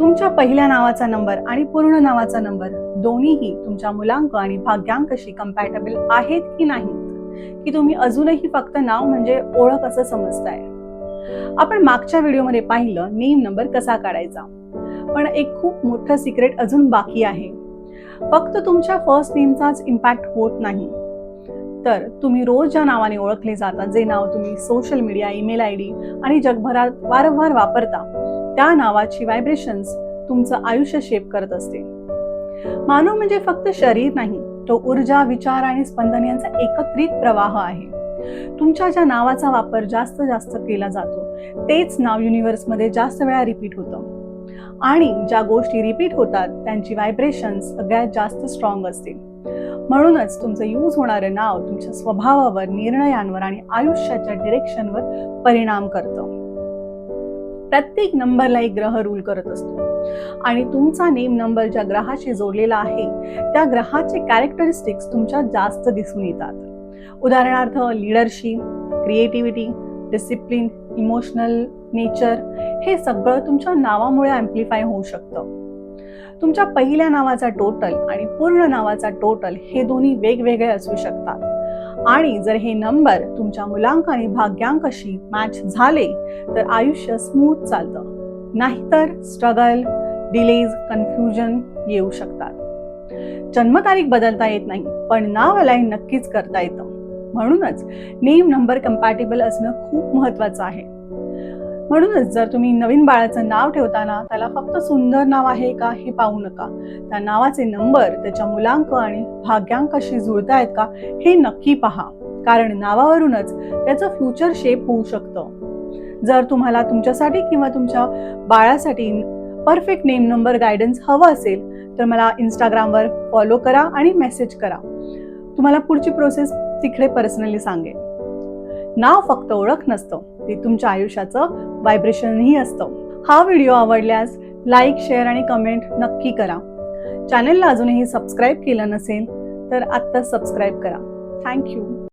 तुमच्या पहिल्या नावाचा नंबर आणि पूर्ण नावाचा नंबर दोन्हीही तुमच्या मुलांक आणि भाग्यांकाशी कंपॅटेबल आहेत की नाहीत, की तुम्ही अजूनही फक्त नाव म्हणजे ओळख असं समजताय. आपण मागच्या व्हिडिओमध्ये पाहिलं नेम नंबर कसा काढायचा, पण एक खूप मोठं सिक्रेट अजून बाकी आहे. फक्त तुमच्या फर्स्ट नेमचाच इम्पॅक्ट होत नाही, तर तुम्ही रोज ज्या नावाने ओळखले जाता, जे नाव तुम्ही सोशल मीडिया, ईमेल आयडी आणि जगभरात वारंवार वापरता, त्या नावाची व्हायब्रेशन्स तुमचं आयुष्य शेप करत असते. मानव म्हणजे फक्त शरीर नाही, तो ऊर्जा, विचार आणि स्पंदन यांचा एकत्रित प्रवाह आहे. तुमच्या ज्या नावाचा वापर जास्त केला जातो, तेच नाव युनिव्हर्समध्ये जास्त वेळा रिपीट होतं. आणि ज्या गोष्टी रिपीट होतात त्यांची व्हायब्रेशन्स सगळ्यात जास्त स्ट्रॉंग असते. म्हणूनच तुमचं यूज होणारं नाव तुमच्या स्वभावावर, निर्णयांवर आणि आयुष्याच्या डिरेक्शनवर परिणाम करतं. प्रत्येक नंबरला एक ग्रह रूल करत असतो आणि तुमचा नेम नंबर ज्या ग्रहाशी जोडलेला आहे त्या ग्रहाचे कॅरेक्टरिस्टिक्स तुमच्यात जास्त दिसून येतात. उदाहरणार्थ leadership, creativity, discipline, emotional nature हे सगळं तुमच्या नावामुळे अँप्लिफाय होऊ शकतं. तुमच्या पहिल्या नावाचा टोटल आणि पूर्ण नावाचा टोटल हे दोन्ही वेगवेगळे असू शकतात. आणि जर हे नंबर तुमच्या मुलांक आणि भाग्यांकाशी मॅच झाले तर आयुष्य स्मूथ चालतं, नाहीतर स्ट्रगल, डिलेज, कन्फ्युजन येऊ शकतात. जन्मतारीख बदलता येत नाही, पण नाव अलाइन नक्कीच करता येतं. म्हणूनच नेम नंबर कंपॅटेबल असणं खूप महत्वाचं आहे. म्हणूनच जर तुम्ही नवीन बाळाचं नाव ठेवताना त्याला फक्त सुंदर नाव आहे का हे पाहू नका, त्या नावाचे नंबर त्याच्या मुलांक आणि भाग्यांकाशी जुळतायत का हे नक्की पहा, कारण नावावरूनच त्याचं फ्युचर शेप होऊ शकतं. जर तुम्हाला तुमच्यासाठी किंवा तुमच्या बाळासाठी परफेक्ट नेम नंबर गायडन्स हवं असेल तर मला इंस्टाग्रामवर फॉलो करा आणि मेसेज करा. तुम्हाला पुढची प्रोसेस तिकडे पर्सनली सांगेन. नाव फक्त ओळख नसतं, ते तुमच्या आयुष्याचं व्हायब्रेशनही असतं. हा व्हिडिओ आवडल्यास लाईक, शेअर आणि कमेंट नक्की करा. चॅनलला अजूनही सबस्क्राईब केलं नसेल तर आत्ता सबस्क्राईब करा. थँक्यू.